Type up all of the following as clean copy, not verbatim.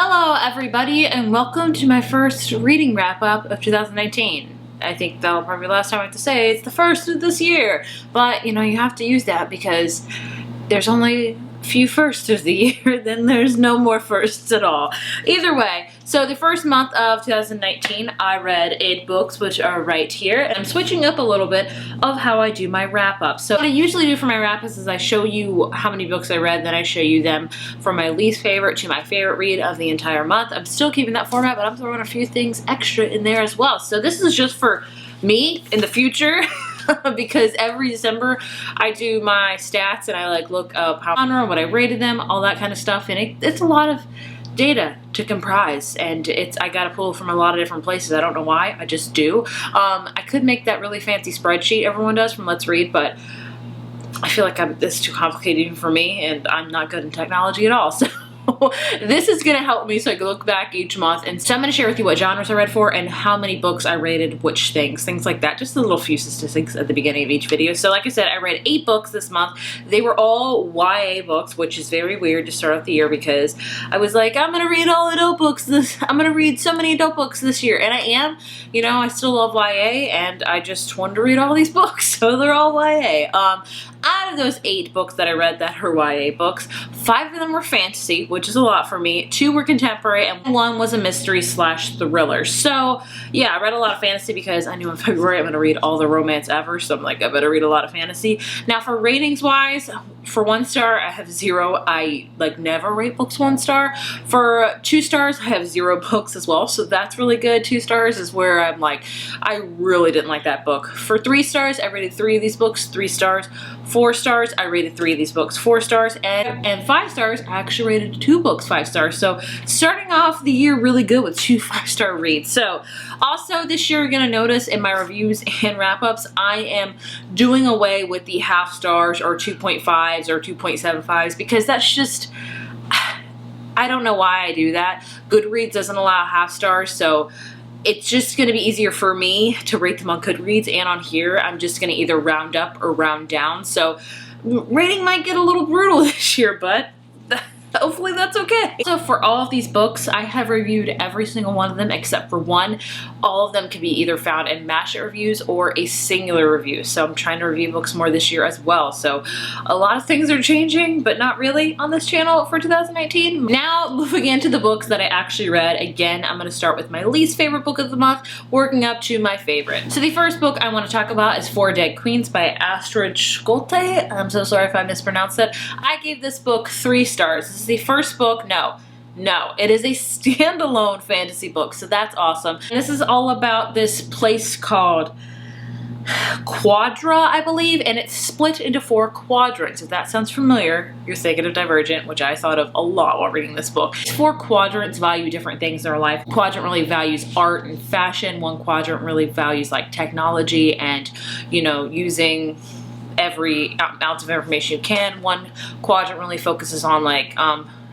Hello everybody and welcome to my first reading wrap up of 2019. I think that'll probably be the last time I have to say it's the first of this year, but you know, you have to use that because there's only a few firsts of the year, then there's no more firsts at all. Either way, so the first month of 2019 I read 8 books, which are right here, and I'm switching up a little bit of how I do my wrap up. So what I usually do for my wrap ups is I show you how many books I read, then I show you them from my least favorite to my favorite read of the entire month. I'm still keeping that format, but I'm throwing a few things extra in there as well. So this is just for me in the future. Because every December I do my stats and I like look up how and what I rated them, all that kind of stuff, and it's a lot of data to comprise, and I gotta pull from a lot of different places. I don't know why, I just do. I could make that really fancy spreadsheet everyone does from Let's Read, but I feel like it's too complicated even for me, and I'm not good in technology at all. So this is going to help me so I can look back each month, and so I'm going to share with you what genres I read for and how many books I rated which things like that. Just a little few statistics at the beginning of each video. So like I said, I read 8 books this month. They were all YA books, which is very weird to start out the year because I was like, I'm going to read all adult books I'm going to read so many adult books this year, and I am. You know, I still love YA, and I just wanted to read all these books, so they're all YA. Out of those 8 books that I read that are YA books, 5 of them were fantasy, which is a lot for me. 2 were contemporary, and 1 was a mystery / thriller. So yeah, I read a lot of fantasy because I knew in February I'm going to read all the romance ever, so I'm like, I better read a lot of fantasy. Now for ratings wise, for 1 star I have 0. I like never rate books 1 star. For 2 stars I have 0 books as well, so that's really good. 2 stars is where I'm like, I really didn't like that book. For 3 stars I rated 3 of these books 3 stars. 4 stars I rated 3 of these books 4 stars, and 5 stars I actually rated 2 books 5 stars. So starting off the year really good with 2 5-star reads. So also this year you're gonna notice in my reviews and wrap-ups I am doing away with the half stars or 2.5s or 2.75s because that's just, I don't know why I do that. Goodreads doesn't allow half stars, so it's just going to be easier for me to rate them on Goodreads, and on here I'm just going to either round up or round down. So rating might get a little brutal this year, but hopefully that's okay. So for all of these books, I have reviewed every single one of them except for 1. All of them can be either found in mashed reviews or a singular review. So I'm trying to review books more this year as well. So a lot of things are changing, but not really on this channel for 2019. Now moving into the books that I actually read. Again, I'm going to start with my least favorite book of the month, working up to my favorite. So the first book I want to talk about is 4 Dead Queens by Astrid Schulte. I'm so sorry if I mispronounced it. I gave this book 3 stars. This is the first book. No, it is a standalone fantasy book, so that's awesome. And this is all about this place called Quadra, I believe, and it's split into 4 quadrants. If that sounds familiar, you're thinking of Divergent, which I thought of a lot while reading this book. 4 quadrants value different things in our life. Quadrant really values art and fashion. 1 quadrant really values like technology and, you know, using every ounce of information you can. 1 quadrant really focuses on like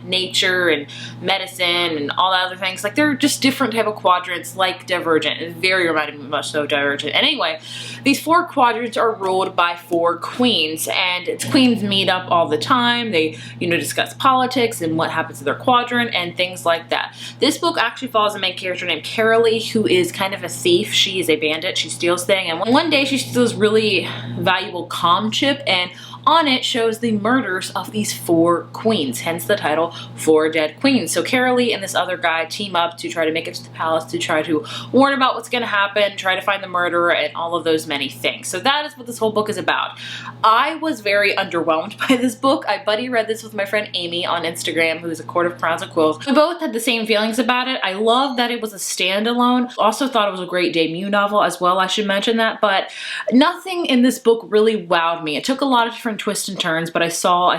nature and medicine and all that other things. Like they're just different type of quadrants like Divergent. It very reminded me much so of Divergent. And anyway, these 4 quadrants are ruled by 4 queens, and its queens meet up all the time. They, you know, discuss politics and what happens to their quadrant and things like that. This book actually follows a main character named Carolee, who is kind of a thief. She is a bandit. She steals things, and one day she steals really valuable comm chip, and on it shows the murders of these 4 queens, hence the title 4 Dead Queens. So Carolee and this other guy team up to try to make it to the palace to try to warn about what's going to happen, try to find the murderer, and all of those many things. So that is what this whole book is about. I was very underwhelmed by this book. I buddy read this with my friend Amy on Instagram, who's a Court of Crowns and Quills. We both had the same feelings about it. I love that it was a standalone. Also thought it was a great debut novel as well, I should mention that, but nothing in this book really wowed me. It took a lot of different twists and turns, but I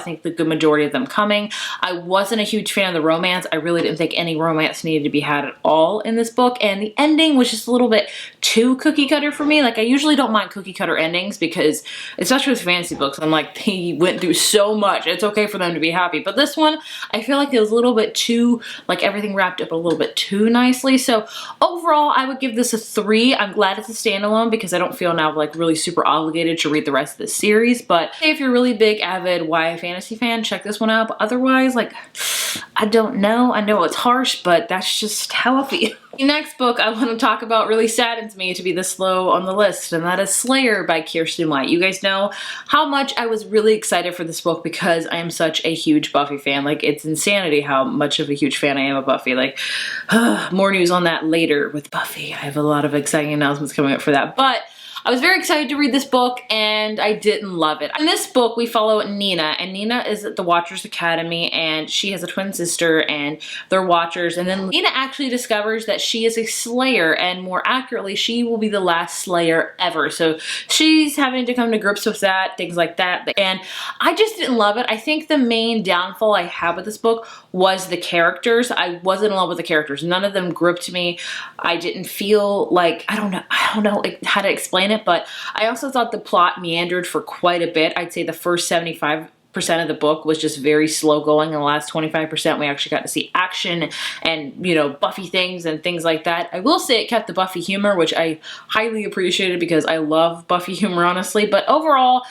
think the good majority of them coming. I wasn't a huge fan of the romance. I really didn't think any romance needed to be had at all in this book, and the ending was just a little bit too cookie cutter for me. Like I usually don't mind cookie cutter endings because, especially with fantasy books, I'm like, they went through so much. It's okay for them to be happy. But this one, I feel like it was a little bit too, like everything wrapped up a little bit too nicely. So overall, I would give this a 3. I'm glad it's a standalone because I don't feel now like really super obligated to read the rest of the series. But if you're you're a really big avid YA fantasy fan, check this one out. But otherwise, like, I don't know. I know it's harsh, but that's just how I feel. The next book I want to talk about really saddens me to be this low on the list, and that is Slayer by Kirsten White. You guys know how much I was really excited for this book because I am such a huge Buffy fan. Like, it's insanity how much of a huge fan I am of Buffy. Like, more news on that later with Buffy. I have a lot of exciting announcements coming up for that, but I was very excited to read this book, and I didn't love it. In this book, we follow Nina, and Nina is at the Watchers Academy, and she has a twin sister, and they're Watchers, and then Nina actually discovers that she is a Slayer, and more accurately, she will be the last Slayer ever. So she's having to come to grips with that, things like that, and I just didn't love it. I think the main downfall I had with this book was the characters. I wasn't in love with the characters. None of them gripped me. I didn't feel like, I don't know how to explain it, but I also thought the plot meandered for quite a bit. I'd say the first 75% of the book was just very slow going, and the last 25% we actually got to see action and, you know, Buffy things and things like that. I will say it kept the Buffy humor, which I highly appreciated because I love Buffy humor, honestly, but overall,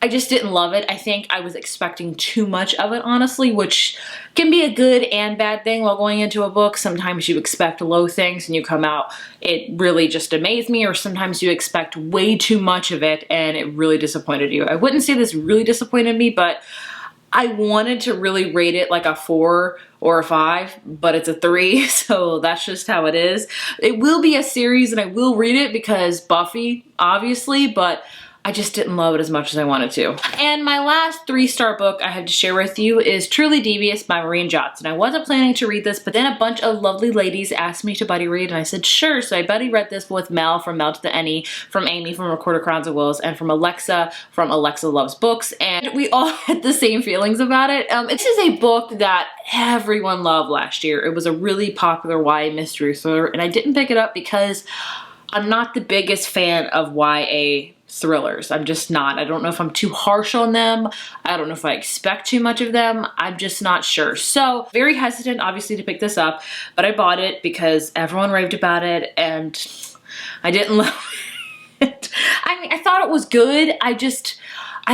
I just didn't love it. I think I was expecting too much of it, honestly, which can be a good and bad thing while going into a book. Sometimes you expect low things and you come out, it really just amazed me, or sometimes you expect way too much of it and it really disappointed you. I wouldn't say this really disappointed me, but I wanted to really rate it like a 4 or a 5, but it's a 3, so that's just how it is. It will be a series and I will read it because Buffy, obviously, but I just didn't love it as much as I wanted to. And my last 3-star book I have to share with you is Truly Devious by Maureen Johnson. I wasn't planning to read this, but then a bunch of lovely ladies asked me to buddy read, and I said sure. So I buddy read this with Mel from Mel to the Any, from Amy from Recorder Crowns of Wills, and from Alexa from Alexa Loves Books, and we all had the same feelings about it. This is a book that everyone loved last year. It was a really popular YA mystery thriller, and I didn't pick it up because I'm not the biggest fan of YA thrillers. I'm just not. I don't know if I'm too harsh on them. I don't know if I expect too much of them. I'm just not sure. So very hesitant, obviously, to pick this up, but I bought it because everyone raved about it and I didn't love it. I mean, I thought it was good. I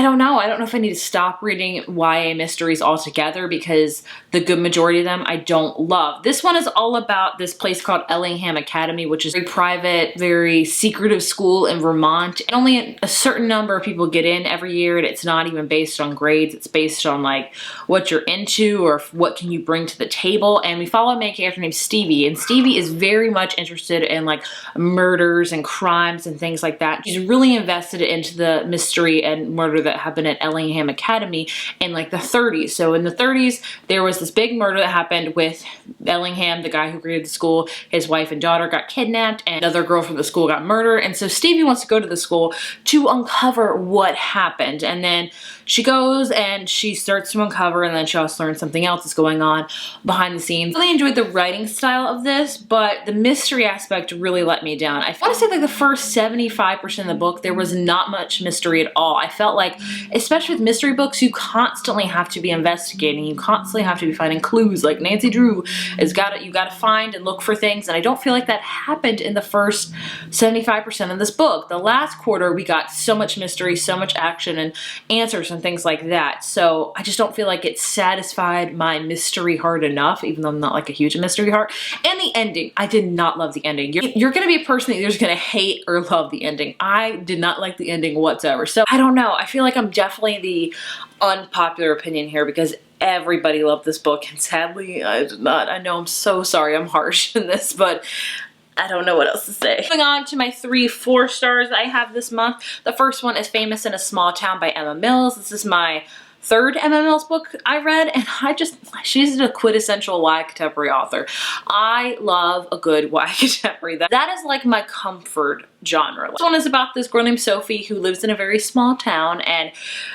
don't know. I don't know if I need to stop reading YA mysteries altogether because the good majority of them I don't love. This one is all about this place called Ellingham Academy, which is a private, very secretive school in Vermont. And only a certain number of people get in every year, and it's not even based on grades. It's based on like what you're into or what can you bring to the table. And we follow a main character named Stevie, and Stevie is very much interested in like murders and crimes and things like that. She's really invested into the mystery and murder that happened at Ellingham Academy in like the 30s. So in the 30s, there was this big murder that happened with Ellingham, the guy who created the school. His wife and daughter got kidnapped, and another girl from the school got murdered. And so Stevie wants to go to the school to uncover what happened. And then she goes and she starts to uncover, and then she also learns something else is going on behind the scenes. I really enjoyed the writing style of this, but the mystery aspect really let me down. I want to say like the first 75% of the book, there was not much mystery at all. I felt like, especially with mystery books, you constantly have to be investigating. You constantly have to be finding clues. Like Nancy Drew you gotta find and look for things, and I don't feel like that happened in the first 75% of this book. The last quarter, we got so much mystery, so much action and answers and things like that. So I just don't feel like it satisfied my mystery heart enough, even though I'm not like a huge mystery heart. And the ending, I did not love the ending. You're gonna be a person that you're just gonna hate or love the ending. I did not like the ending whatsoever. So I don't know. I feel like I'm definitely the unpopular opinion here because everybody loved this book, and sadly I did not. I know I'm so sorry I'm harsh in this, but I don't know what else to say. Moving on to my 3 4-stars I have this month. The first one is Famous in a Small Town by Emma Mills. This is my 3rd Emma Mills book I read, and she's a quintessential YA contemporary author. I love a good YA contemporary. That is like my comfort genre. This one is about this girl named Sophie who lives in a very small town, and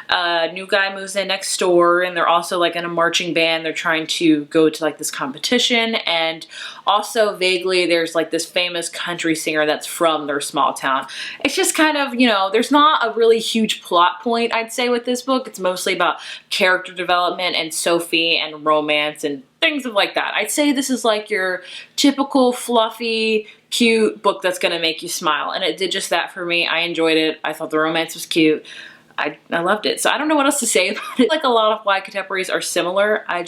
a new guy moves in next door, and they're also like in a marching band. They're trying to go to like this competition, and also vaguely there's like this famous country singer that's from their small town. It's just kind of, you know, there's not a really huge plot point I'd say with this book. It's mostly about character development and Sophie and romance and things of like that. I'd say this is like your typical fluffy, cute book that's gonna make you smile, and it did just that for me. I enjoyed it. I thought the romance was cute. I loved it. So I don't know what else to say about it. Like a lot of YA contemporaries are similar. I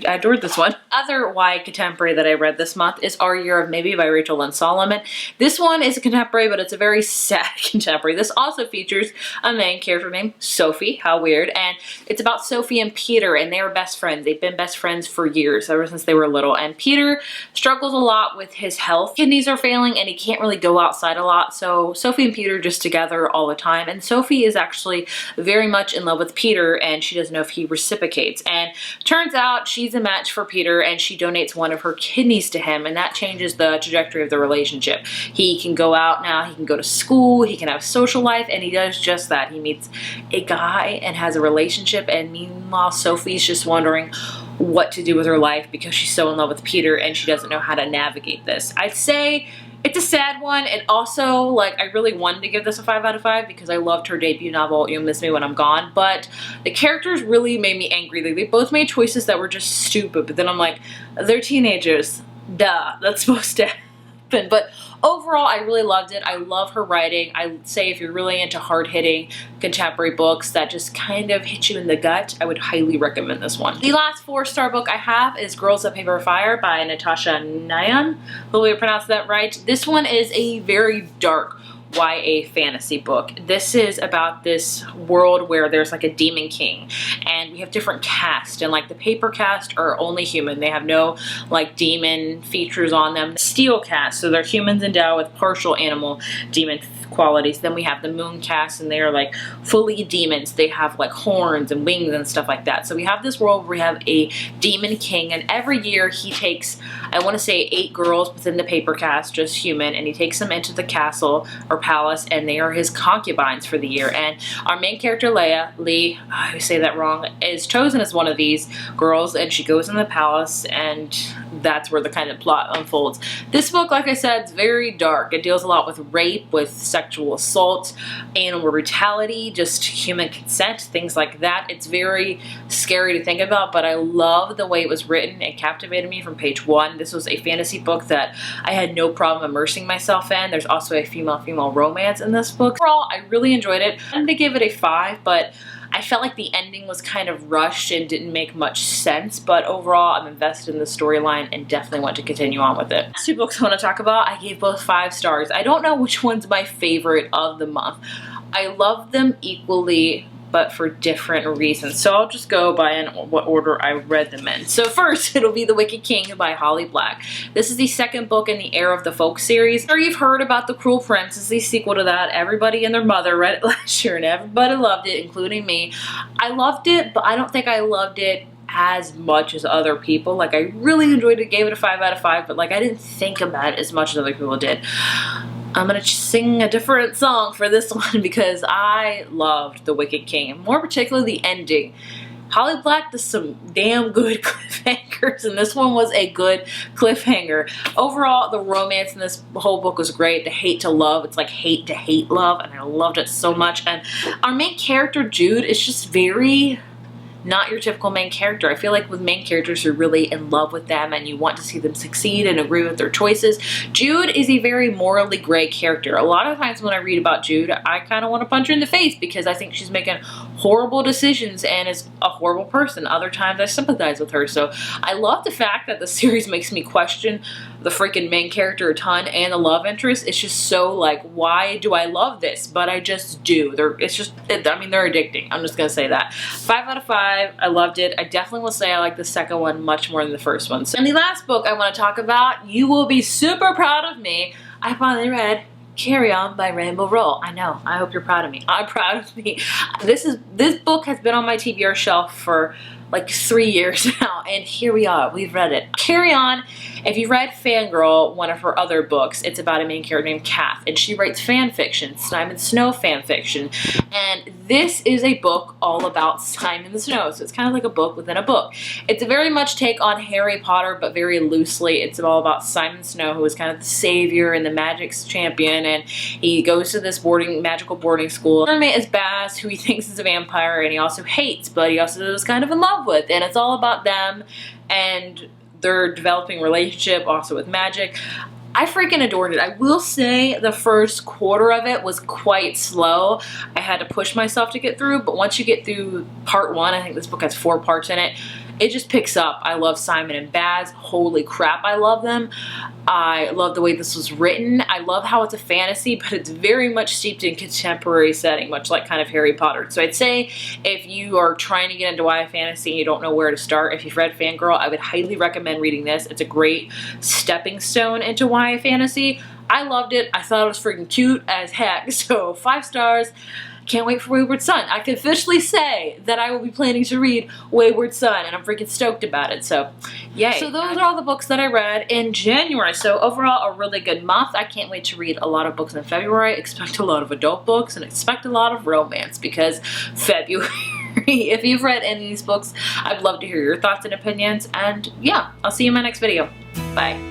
adored this one. Other YA contemporary that I read this month is Our Year of Maybe by Rachel Lynn Solomon. This one is a contemporary, but it's a very sad contemporary. This also features a main character named Sophie. How weird. And it's about Sophie and Peter, and they are best friends. They've been best friends for years, ever since they were little. And Peter struggles a lot with his health. Kidneys are failing, and he can't really go outside a lot. So Sophie and Peter are just together all the time. And Sophie is actually very much in love with Peter, and she doesn't know if he reciprocates. And turns out she's a match for Peter, and she donates one of her kidneys to him, and that changes the trajectory of the relationship. He can go out now, he can go to school, he can have a social life, and he does just that. He meets a guy and has a relationship, and meanwhile Sophie's just wondering what to do with her life because she's so in love with Peter and she doesn't know how to navigate this. I'd say it's a sad one. And also, like, I really wanted to give this a 5 out of 5 because I loved her debut novel, You'll Miss Me When I'm Gone. But the characters really made me angry. Like, they both made choices that were just stupid. But then I'm like, they're teenagers. Duh, that's supposed to happen. But overall, I really loved it. I love her writing. I would say if you're really into hard-hitting contemporary books that just kind of hit you in the gut, I would highly recommend this one. The last 4-star book I have is Girls of Paper Fire by Natasha Nyan. Hopefully I pronounced that right. This one is a very dark YA fantasy book. This is about this world where there's like a demon king, and we have different cast, and like the paper cast are only human. They have no like demon features on them. Steel cast, so they're humans endowed with partial animal demon qualities. Then we have the moon cast, and they are like fully demons. They have like horns and wings and stuff like that. So we have this world where we have a demon king, and every year he takes, I want to say 8 girls within the paper cast, just human, and he takes them into the castle or palace, and they are his concubines for the year. And our main character Lee, I say that wrong, is chosen as one of these girls, and she goes in the palace, and that's where the kind of plot unfolds. This book, like I said, is very dark. It deals a lot with rape, with sexual assault, animal brutality, just human consent, things like that. It's very scary to think about, but I love the way it was written. It captivated me from page 1. This was a fantasy book that I had no problem immersing myself in. There's also a female-female romance in this book. Overall, I really enjoyed it. I'm gonna give it a 5, but I felt like the ending was kind of rushed and didn't make much sense, but overall I'm invested in the storyline and definitely want to continue on with it. Last 2 books I want to talk about, I gave both 5 stars. I don't know which one's my favorite of the month. I love them equally, but for different reasons. So I'll just go by in what order I read them in. So first, it'll be The Wicked King by Holly Black. This is the 2nd book in the Heir of the Folk series. I'm sure you've heard about The Cruel Prince. It's the sequel to that. Everybody and their mother read it last year, and everybody loved it, including me. I loved it, but I don't think I loved it as much as other people. Like, I really enjoyed it, gave it a 5 out of 5, but like I didn't think about it as much as other people did. I'm gonna sing a different song for this one because I loved The Wicked King, and more particularly the ending. Holly Black does some damn good cliffhangers, and this one was a good cliffhanger. Overall, the romance in this whole book was great. The hate to love, it's like hate to hate love, and I loved it so much. And our main character, Jude, is just very not your typical main character. I feel like with main characters, you're really in love with them and you want to see them succeed and agree with their choices. Jude is a very morally gray character. A lot of times when I read about Jude, I kind of want to punch her in the face because I think she's making horrible decisions and is a horrible person. Other times I sympathize with her. So I love the fact that the series makes me question the freaking main character a ton and the love interest. It's just so like, why do I love this? But I just do. They're addicting. I'm just gonna say that. 5 out of 5. I loved it. I definitely will say I like the second one much more than the first one. So, and the last book I want to talk about, you will be super proud of me. I finally read Carry On by Rainbow Rowell. I know. I hope you're proud of me. I'm proud of me. This book has been on my TBR shelf for like 3 years now, and here we are. We've read it. Carry On. If you read Fangirl, one of her other books, it's about a main character named Kath, and she writes fan fiction, Simon Snow fan fiction. And this is a book all about Simon Snow, so it's kind of like a book within a book. It's a very much take on Harry Potter, but very loosely. It's all about Simon Snow, who is kind of the savior and the magic's champion, and he goes to this magical boarding school. His roommate is Baz, who he thinks is a vampire, and he also hates, but he also is kind of in love with, and it's all about them and their developing relationship also with magic. I freaking adored it. I will say the first quarter of it was quite slow. I had to push myself to get through, but once you get through part 1, I think this book has 4 parts in it, it just picks up. I love Simon and Baz. Holy crap, I love them. I love the way this was written. I love how it's a fantasy, but it's very much steeped in contemporary setting, much like kind of Harry Potter. So I'd say if you are trying to get into YA fantasy and you don't know where to start, if you've read Fangirl, I would highly recommend reading this. It's a great stepping stone into YA fantasy. I loved it. I thought it was freaking cute as heck. So 5 stars. Can't wait for Wayward Son. I can officially say that I will be planning to read Wayward Son, and I'm freaking stoked about it, so yay. So those are all the books that I read in January. So overall, a really good month. I can't wait to read a lot of books in February. Expect a lot of adult books, and expect a lot of romance, because February. If you've read any of these books, I'd love to hear your thoughts and opinions, and yeah, I'll see you in my next video. Bye.